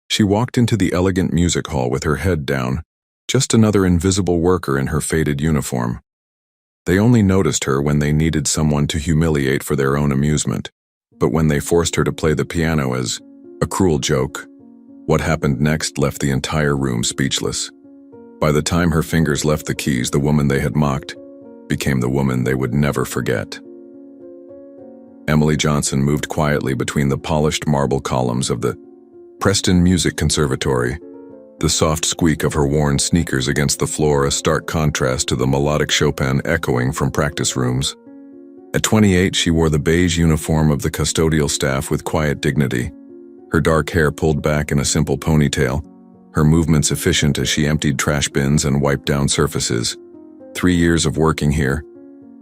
She walked into the elegant music hall with her head down, just another invisible worker in her faded uniform. They only noticed her when they needed someone to humiliate for their own amusement, but when they forced her to play the piano as a cruel joke, what happened next left the entire room speechless. By the time her fingers left the keys, the woman they had mocked became the woman they would never forget. Emily Johnson moved quietly between the polished marble columns of the Preston Music Conservatory, the soft squeak of her worn sneakers against the floor a stark contrast to the melodic Chopin echoing from practice rooms. At 28, she wore the beige uniform of the custodial staff with quiet dignity, her dark hair pulled back in a simple ponytail, her movements efficient as she emptied trash bins and wiped down surfaces. 3 years of working here,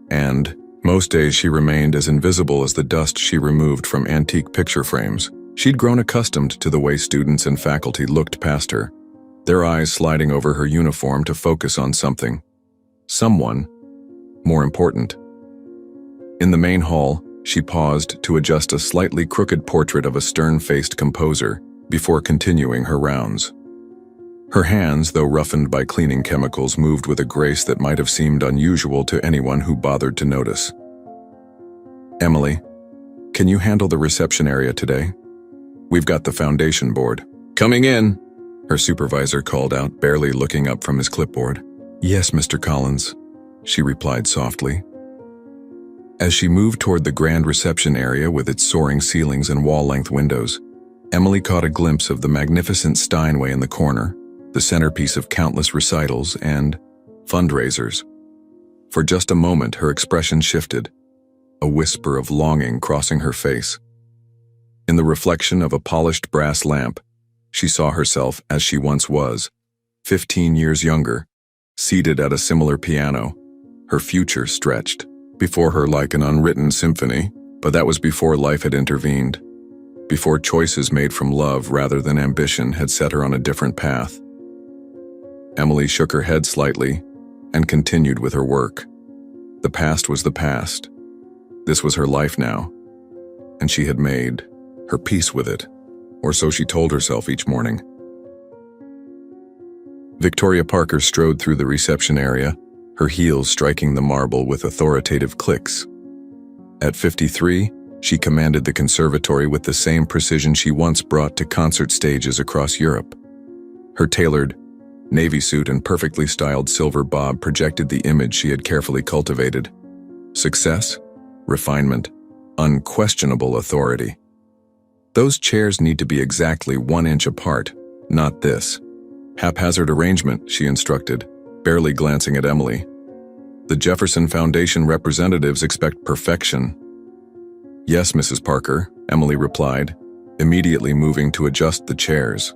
and most days she remained as invisible as the dust she removed from antique picture frames. She'd grown accustomed to the way students and faculty looked past her, their eyes sliding over her uniform to focus on something, someone, more important. In the main hall, she paused to adjust a slightly crooked portrait of a stern-faced composer before continuing her rounds. Her hands, though roughened by cleaning chemicals, moved with a grace that might have seemed unusual to anyone who bothered to notice. "Emily, can you handle the reception area today? We've got the foundation board." "Coming in," her supervisor called out, barely looking up from his clipboard. "Yes, Mr. Collins," she replied softly. As she moved toward the grand reception area with its soaring ceilings and wall-length windows, Emily caught a glimpse of the magnificent Steinway in the corner, the centerpiece of countless recitals and fundraisers. For just a moment, her expression shifted, a whisper of longing crossing her face. In the reflection of a polished brass lamp, she saw herself as she once was, 15 years younger, seated at a similar piano, her future stretched before her like an unwritten symphony, but that was before life had intervened, before choices made from love rather than ambition had set her on a different path. Emily shook her head slightly and continued with her work. The past was the past. This was her life now, and she had made her peace with it, or so she told herself each morning. Victoria Parker strode through the reception area, her heels striking the marble with authoritative clicks. At 53, she commanded the conservatory with the same precision she once brought to concert stages across Europe. Her tailored navy suit and perfectly styled silver bob projected the image she had carefully cultivated. Success, refinement, unquestionable authority. "Those chairs need to be exactly 1 inch apart, not this." "Haphazard arrangement," she instructed, barely glancing at Emily. "The Jefferson Foundation representatives expect perfection." "Yes, Mrs. Parker," Emily replied, immediately moving to adjust the chairs.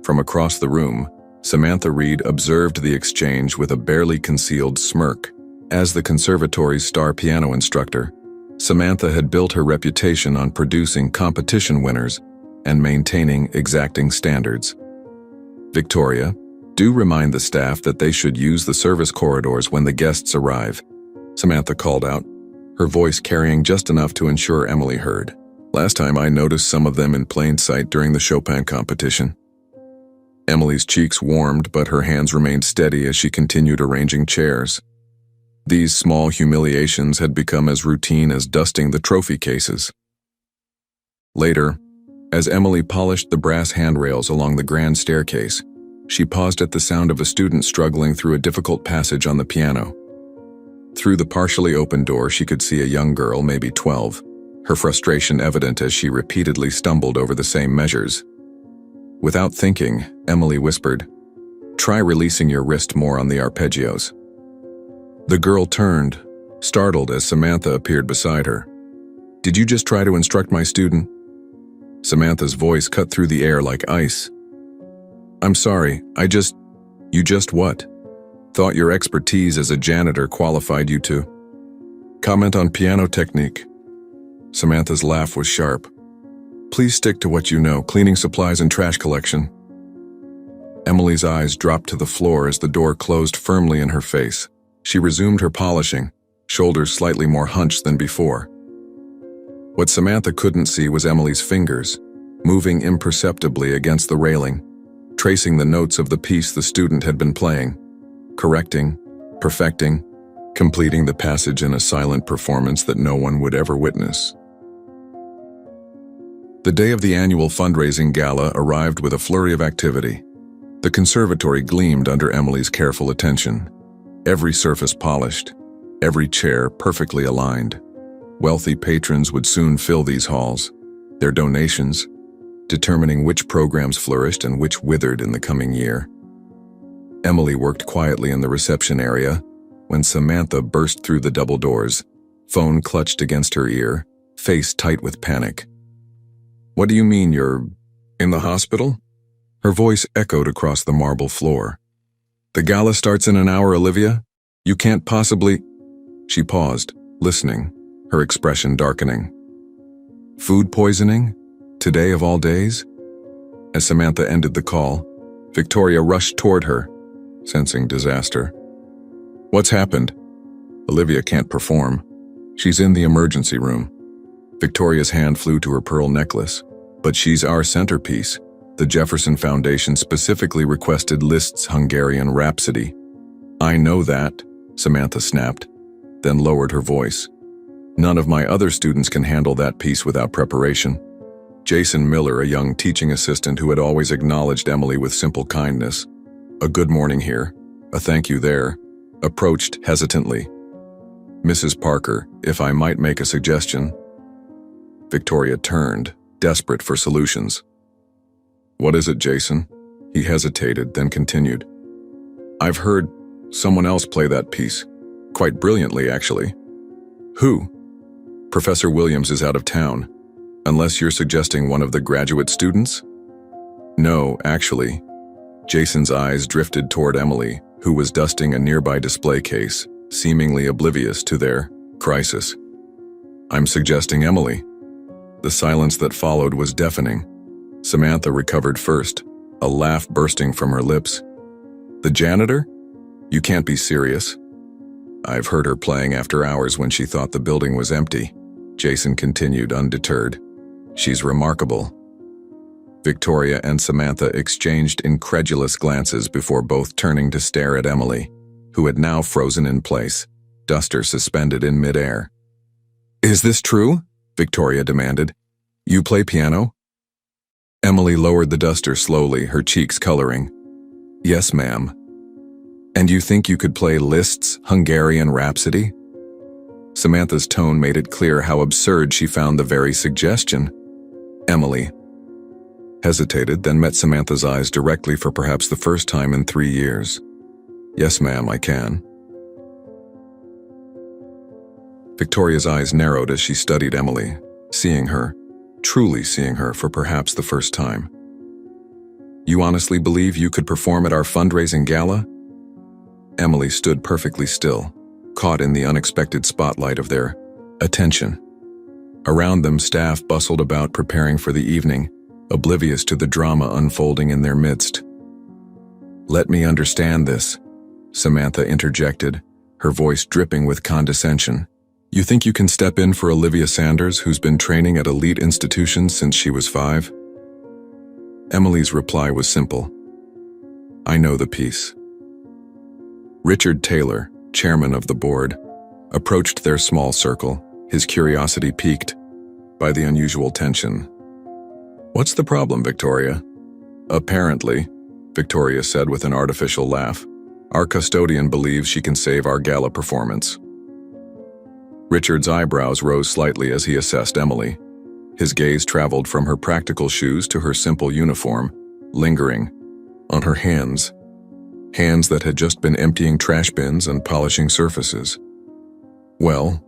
From across the room, Samantha Reed observed the exchange with a barely concealed smirk. As the conservatory's star piano instructor, Samantha had built her reputation on producing competition winners and maintaining exacting standards. "Victoria, do remind the staff that they should use the service corridors when the guests arrive," Samantha called out, her voice carrying just enough to ensure Emily heard. "Last time I noticed some of them in plain sight during the Chopin competition." Emily's cheeks warmed, but her hands remained steady as she continued arranging chairs. These small humiliations had become as routine as dusting the trophy cases. Later, as Emily polished the brass handrails along the grand staircase, she paused at the sound of a student struggling through a difficult passage on the piano. Through the partially open door, she could see a young girl, maybe 12, her frustration evident as she repeatedly stumbled over the same measures. Without thinking, Emily whispered, "Try releasing your wrist more on the arpeggios." The girl turned, startled as Samantha appeared beside her. "Did you just try to instruct my student?" Samantha's voice cut through the air like ice. "I'm sorry, You just what? Thought your expertise as a janitor qualified you to comment on piano technique." Samantha's laugh was sharp. "Please stick to what you know, cleaning supplies and trash collection." Emily's eyes dropped to the floor as the door closed firmly in her face. She resumed her polishing, shoulders slightly more hunched than before. What Samantha couldn't see was Emily's fingers, moving imperceptibly against the railing, tracing the notes of the piece the student had been playing, correcting, perfecting, completing the passage in a silent performance that no one would ever witness. The day of the annual fundraising gala arrived with a flurry of activity. The conservatory gleamed under Emily's careful attention, every surface polished, every chair perfectly aligned. Wealthy patrons would soon fill these halls, their donations determining which programs flourished and which withered in the coming year. Emily worked quietly in the reception area when Samantha burst through the double doors, phone clutched against her ear, face tight with panic. "What do you mean you're in the hospital?" Her voice echoed across the marble floor. "The gala starts in an hour, Olivia. You can't possibly—" She paused, listening, her expression darkening. "Food poisoning? Today of all days?" As Samantha ended the call, Victoria rushed toward her, sensing disaster. "What's happened?" "Olivia can't perform. She's in the emergency room." Victoria's hand flew to her pearl necklace. "But she's our centerpiece. The Jefferson Foundation specifically requested Liszt's Hungarian Rhapsody." "I know that," Samantha snapped, then lowered her voice. "None of my other students can handle that piece without preparation." Jason Miller, a young teaching assistant who had always acknowledged Emily with simple kindness, a good morning here, a thank you there, approached hesitantly. "Mrs. Parker, if I might make a suggestion." Victoria turned, desperate for solutions. "What is it, Jason?" He hesitated, then continued. "I've heard someone else play that piece. Quite brilliantly, actually." "Who?" "Professor Williams is out of town. Unless you're suggesting one of the graduate students?" "No, actually." Jason's eyes drifted toward Emily, who was dusting a nearby display case, seemingly oblivious to their crisis. "I'm suggesting Emily." The silence that followed was deafening. Samantha recovered first, a laugh bursting from her lips. "The janitor? You can't be serious." "I've heard her playing after hours when she thought the building was empty," Jason continued undeterred. "She's remarkable." Victoria and Samantha exchanged incredulous glances before both turning to stare at Emily, who had now frozen in place, duster suspended in midair. "Is this true?" Victoria demanded. "You play piano?" Emily lowered the duster slowly, her cheeks coloring. "Yes, ma'am." "And you think you could play Liszt's Hungarian Rhapsody?" Samantha's tone made it clear how absurd she found the very suggestion. Emily hesitated, then met Samantha's eyes directly for perhaps the first time in 3 years. "Yes, ma'am, I can." Victoria's eyes narrowed as she studied Emily, seeing her, truly seeing her for perhaps the first time. "You honestly believe you could perform at our fundraising gala?" Emily stood perfectly still, caught in the unexpected spotlight of their attention. Around them, staff bustled about preparing for the evening, oblivious to the drama unfolding in their midst. "Let me understand this," Samantha interjected, her voice dripping with condescension. "You think you can step in for Olivia Sanders, who's been training at elite institutions since she was 5? Emily's reply was simple. "I know the piece." Richard Taylor, chairman of the board, approached their small circle, his curiosity piqued by the unusual tension. "What's the problem, Victoria?" "Apparently," Victoria said with an artificial laugh, "our custodian believes she can save our gala performance." Richard's eyebrows rose slightly as he assessed Emily. His gaze traveled from her practical shoes to her simple uniform, lingering on her hands that had just been emptying trash bins and polishing surfaces. "Well,"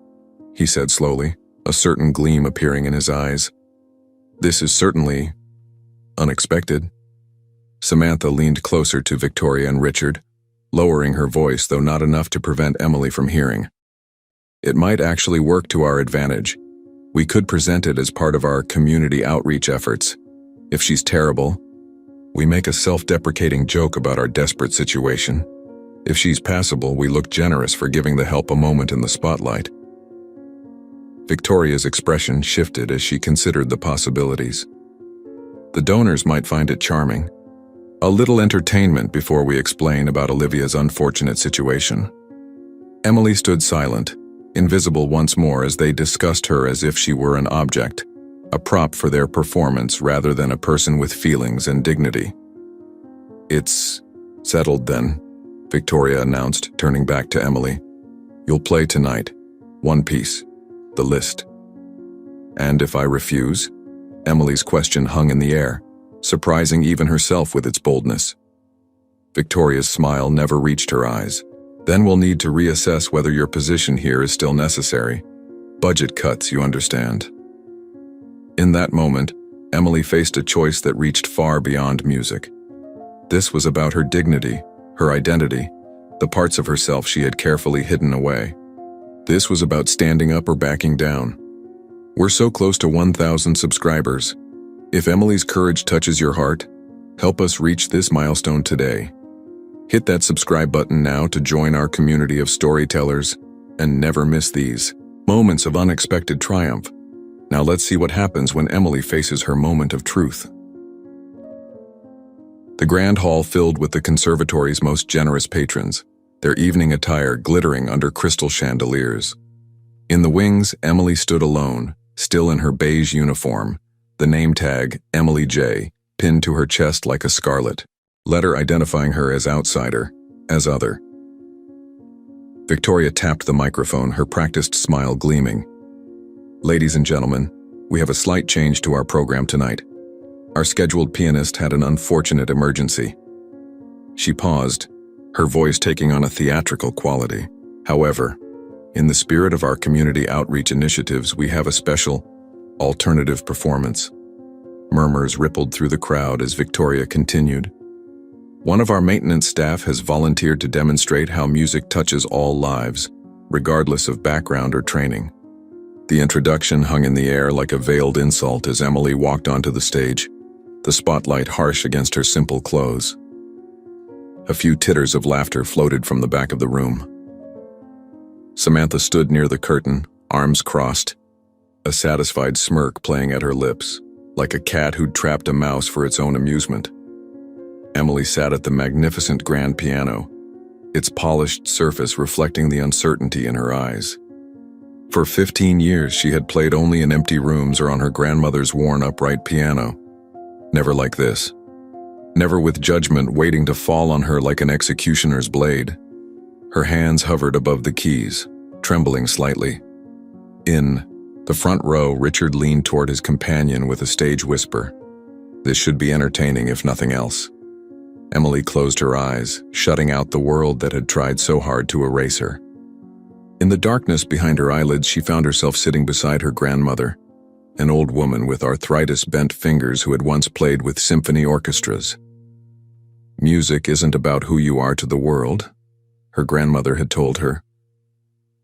he said slowly, a certain gleam appearing in his eyes, "this is certainly unexpected." Samantha leaned closer to Victoria and Richard, lowering her voice, though not enough to prevent Emily from hearing. "It might actually work to our advantage. We could present it as part of our community outreach efforts. If she's terrible, we make a self-deprecating joke about our desperate situation. If she's passable, we look generous for giving the help a moment in the spotlight." Victoria's expression shifted as she considered the possibilities. The donors might find it charming. A little entertainment before we explain about Olivia's unfortunate situation. Emily stood silent, invisible once more as they discussed her as if she were an object, a prop for their performance rather than a person with feelings and dignity. "It's settled then," Victoria announced, turning back to Emily. "You'll play tonight. One piece. The list." "And if I refuse?" Emily's question hung in the air, surprising even herself with its boldness. Victoria's smile never reached her eyes. "Then we'll need to reassess whether your position here is still necessary. Budget cuts, you understand." In that moment, Emily faced a choice that reached far beyond music. This was about her dignity, her identity, the parts of herself she had carefully hidden away. This was about standing up or backing down. We're so close to 1,000 subscribers. If Emily's courage touches your heart, help us reach this milestone today. Hit that subscribe button now to join our community of storytellers and never miss these moments of unexpected triumph. Now let's see what happens when Emily faces her moment of truth. The grand hall filled with the conservatory's most generous patrons, their evening attire glittering under crystal chandeliers. In the wings, Emily stood alone, still in her beige uniform, the name tag, Emily J., pinned to her chest like a scarlet, letter identifying her as outsider, as other. Victoria tapped the microphone, her practiced smile gleaming. "Ladies and gentlemen, we have a slight change to our program tonight. Our scheduled pianist had an unfortunate emergency." She paused, her voice taking on a theatrical quality. "However, in the spirit of our community outreach initiatives, we have a special, alternative performance." Murmurs rippled through the crowd as Victoria continued. "One of our maintenance staff has volunteered to demonstrate how music touches all lives, regardless of background or training." The introduction hung in the air like a veiled insult as Emily walked onto the stage, the spotlight harsh against her simple clothes. A few titters of laughter floated from the back of the room. Samantha stood near the curtain, arms crossed, a satisfied smirk playing at her lips, like a cat who'd trapped a mouse for its own amusement. Emily sat at the magnificent grand piano, its polished surface reflecting the uncertainty in her eyes. For 15 years, she had played only in empty rooms or on her grandmother's worn upright piano. Never like this. Never with judgment waiting to fall on her like an executioner's blade. Her hands hovered above the keys, trembling slightly. In the front row, Richard leaned toward his companion with a stage whisper. This should be entertaining if nothing else. Emily closed her eyes, shutting out the world that had tried so hard to erase her. In the darkness behind her eyelids, she found herself sitting beside her grandmother, an old woman with arthritis-bent fingers who had once played with symphony orchestras. "Music isn't about who you are to the world," her grandmother had told her.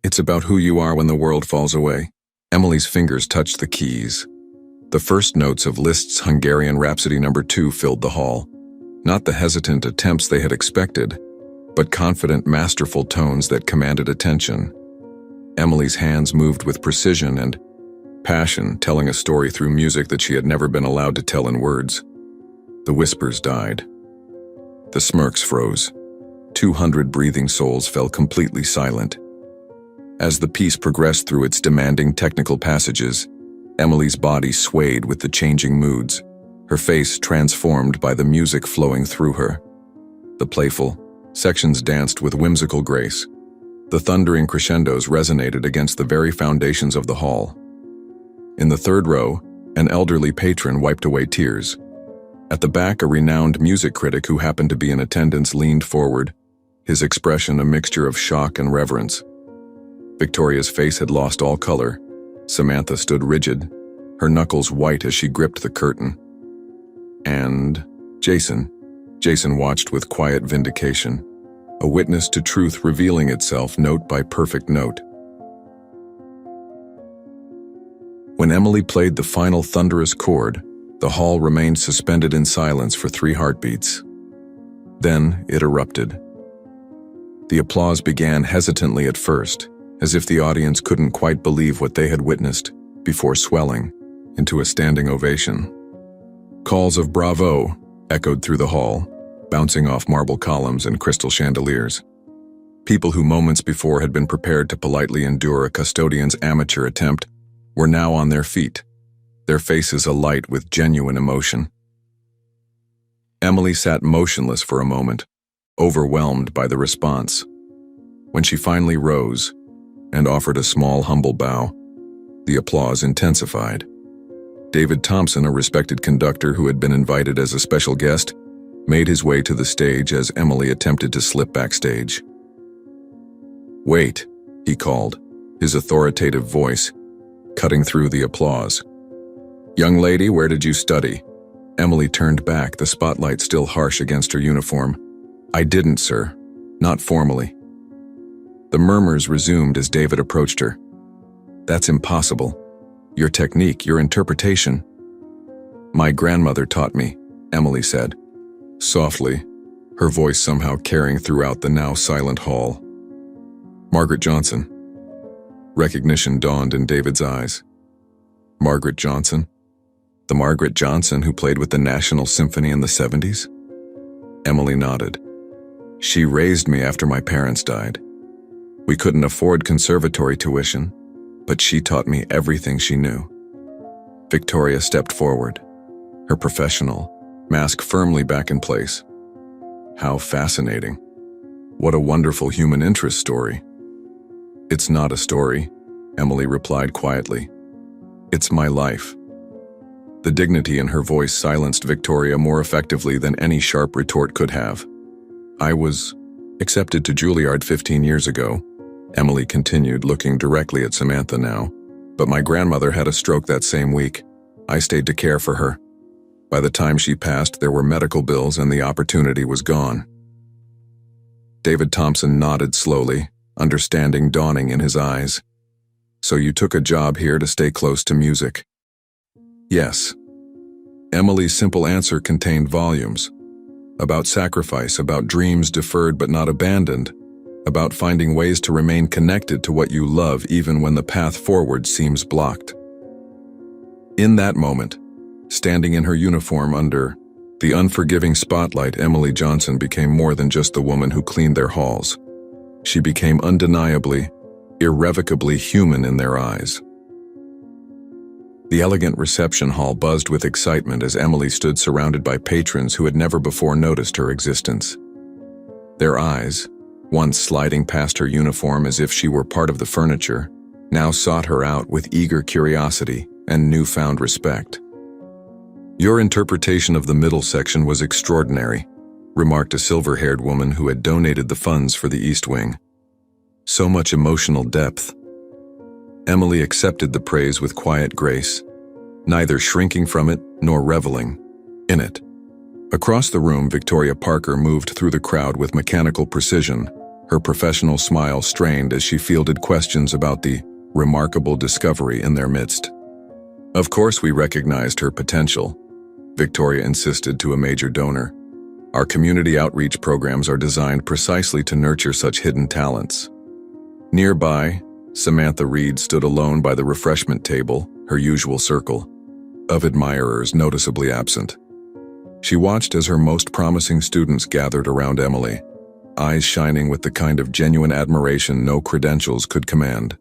"It's about who you are when the world falls away." Emily's fingers touched the keys. The first notes of Liszt's Hungarian Rhapsody No. 2 filled the hall. Not the hesitant attempts they had expected, but confident, masterful tones that commanded attention. Emily's hands moved with precision and passion, telling a story through music that she had never been allowed to tell in words. The whispers died. The smirks froze. 200 breathing souls fell completely silent. As the piece progressed through its demanding technical passages, Emily's body swayed with the changing moods, her face transformed by the music flowing through her. The playful sections danced with whimsical grace. The thundering crescendos resonated against the very foundations of the hall. In the third row, an elderly patron wiped away tears. At the back, a renowned music critic who happened to be in attendance leaned forward, his expression a mixture of shock and reverence. Victoria's face had lost all color. Samantha stood rigid, her knuckles white as she gripped the curtain. And Jason watched with quiet vindication, a witness to truth revealing itself note by perfect note. When Emily played the final thunderous chord, the hall remained suspended in silence for 3 heartbeats. Then it erupted. The applause began hesitantly at first, as if the audience couldn't quite believe what they had witnessed, before swelling into a standing ovation. Calls of bravo echoed through the hall, bouncing off marble columns and crystal chandeliers. People who moments before had been prepared to politely endure a custodian's amateur attempt were now on their feet, their faces alight with genuine emotion. Emily sat motionless for a moment, overwhelmed by the response. When she finally rose and offered a small, humble bow, the applause intensified. David Thompson, a respected conductor who had been invited as a special guest, made his way to the stage as Emily attempted to slip backstage. "Wait," he called, his authoritative voice cutting through the applause. "Young lady, where did you study?" Emily turned back, the spotlight still harsh against her uniform. "I didn't, sir. Not formally." The murmurs resumed as David approached her. "That's impossible. Your technique, your interpretation." "My grandmother taught me," Emily said, softly, her voice somehow carrying throughout the now silent hall. "Margaret Johnson." Recognition dawned in David's eyes. Margaret Johnson? The Margaret Johnson who played with the National Symphony in the 70s? Emily nodded. "She raised me after my parents died. We couldn't afford conservatory tuition, but she taught me everything she knew." Victoria stepped forward, her professional mask firmly back in place. "How fascinating. What a wonderful human interest story." "It's not a story," Emily replied quietly. "It's my life." The dignity in her voice silenced Victoria more effectively than any sharp retort could have. "I was accepted to Juilliard 15 years ago," Emily continued, looking directly at Samantha now. "But my grandmother had a stroke that same week. I stayed to care for her. By the time she passed, there were medical bills and the opportunity was gone." David Thompson nodded slowly, understanding dawning in his eyes. "So you took a job here to stay close to music?" "Yes." Emily's simple answer contained volumes. About sacrifice, about dreams deferred but not abandoned, about finding ways to remain connected to what you love even when the path forward seems blocked. In that moment, standing in her uniform under the unforgiving spotlight, Emily Johnson became more than just the woman who cleaned their halls. She became undeniably, irrevocably human in their eyes. The elegant reception hall buzzed with excitement as Emily stood surrounded by patrons who had never before noticed her existence. Their eyes, once sliding past her uniform as if she were part of the furniture, now sought her out with eager curiosity and newfound respect. "Your interpretation of the middle section was extraordinary," remarked a silver-haired woman who had donated the funds for the East Wing. "So much emotional depth." Emily accepted the praise with quiet grace, neither shrinking from it nor reveling in it. Across the room, Victoria Parker moved through the crowd with mechanical precision, her professional smile strained as she fielded questions about the remarkable discovery in their midst. "Of course we recognized her potential," Victoria insisted to a major donor. "Our community outreach programs are designed precisely to nurture such hidden talents." Nearby, Samantha Reed stood alone by the refreshment table, her usual circle of admirers noticeably absent. She watched as her most promising students gathered around Emily, eyes shining with the kind of genuine admiration no credentials could command.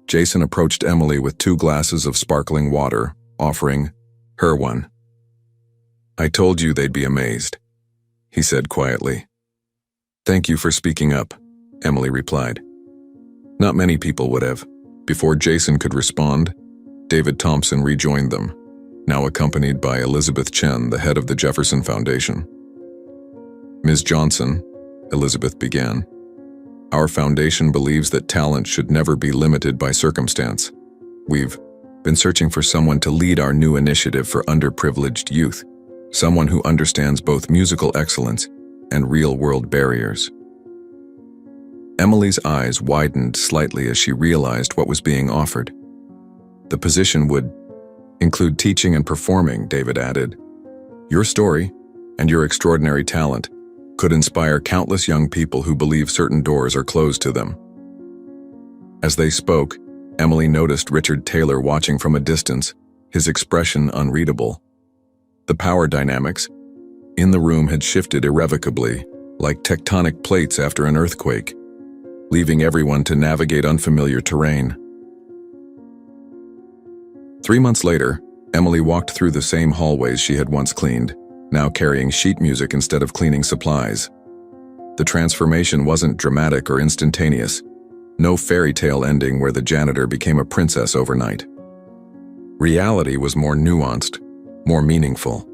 Jason approached Emily with 2 glasses of sparkling water, offering her one. "I told you they'd be amazed," he said quietly. "Thank you for speaking up," Emily replied. Not many people would have. Before Jason could respond, David Thompson rejoined them, now accompanied by Elizabeth Chen, the head of the Jefferson Foundation. "Ms. Johnson," Elizabeth began, "our foundation believes that talent should never be limited by circumstance. We've been searching for someone to lead our new initiative for underprivileged youth, someone who understands both musical excellence and real-world barriers." Emily's eyes widened slightly as she realized what was being offered. "The position would include teaching and performing," David added. "Your story and your extraordinary talent could inspire countless young people who believe certain doors are closed to them." As they spoke, Emily noticed Richard Taylor watching from a distance, his expression unreadable. The power dynamics in the room had shifted irrevocably, like tectonic plates after an earthquake, leaving everyone to navigate unfamiliar terrain. 3 months later, Emily walked through the same hallways she had once cleaned, now carrying sheet music instead of cleaning supplies. The transformation wasn't dramatic or instantaneous. No fairy tale ending where the janitor became a princess overnight. Reality was more nuanced, more meaningful.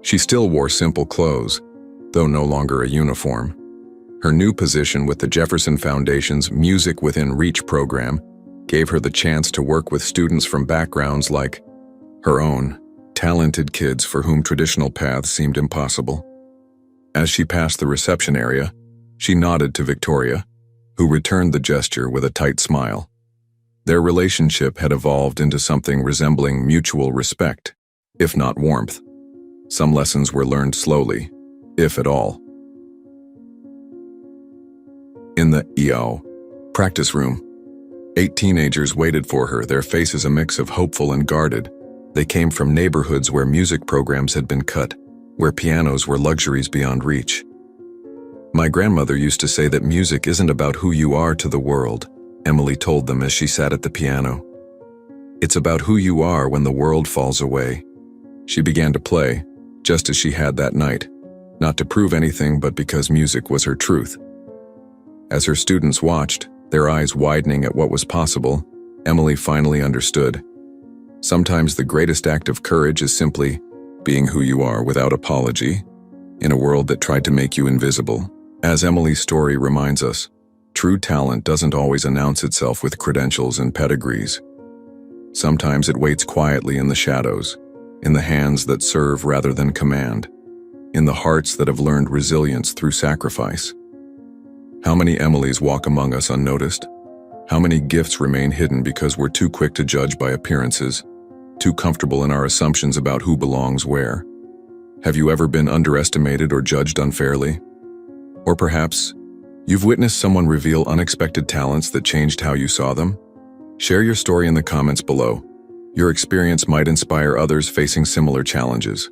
She still wore simple clothes, though no longer a uniform. Her new position with the Jefferson Foundation's Music Within Reach program gave her the chance to work with students from backgrounds like her own, talented kids for whom traditional paths seemed impossible. As she passed the reception area, she nodded to Victoria, who returned the gesture with a tight smile. Their relationship had evolved into something resembling mutual respect, if not warmth. Some lessons were learned slowly, if at all. In the EO practice room, 8 teenagers waited for her, their faces a mix of hopeful and guarded. They came from neighborhoods where music programs had been cut, where pianos were luxuries beyond reach. My grandmother used to say that music isn't about who you are to the world, Emily told them as she sat at the piano. It's about who you are when the world falls away. She began to play, just as she had that night, not to prove anything but because music was her truth. As her students watched, their eyes widening at what was possible, Emily finally understood. Sometimes the greatest act of courage is simply being who you are without apology, in a world that tried to make you invisible. As Emily's story reminds us, true talent doesn't always announce itself with credentials and pedigrees. Sometimes it waits quietly in the shadows, in the hands that serve rather than command, in the hearts that have learned resilience through sacrifice. How many Emilys walk among us unnoticed? How many gifts remain hidden because we're too quick to judge by appearances, too comfortable in our assumptions about who belongs where? Have you ever been underestimated or judged unfairly? Or perhaps, you've witnessed someone reveal unexpected talents that changed how you saw them? Share your story in the comments below. Your experience might inspire others facing similar challenges.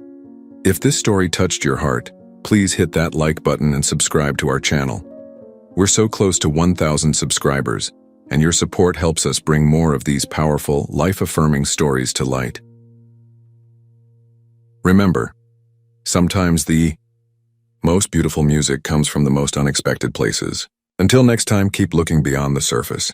If this story touched your heart, please hit that like button and subscribe to our channel. We're so close to 1,000 subscribers, and your support helps us bring more of these powerful, life-affirming stories to light. Remember, sometimes the most beautiful music comes from the most unexpected places. Until next time, keep looking beyond the surface.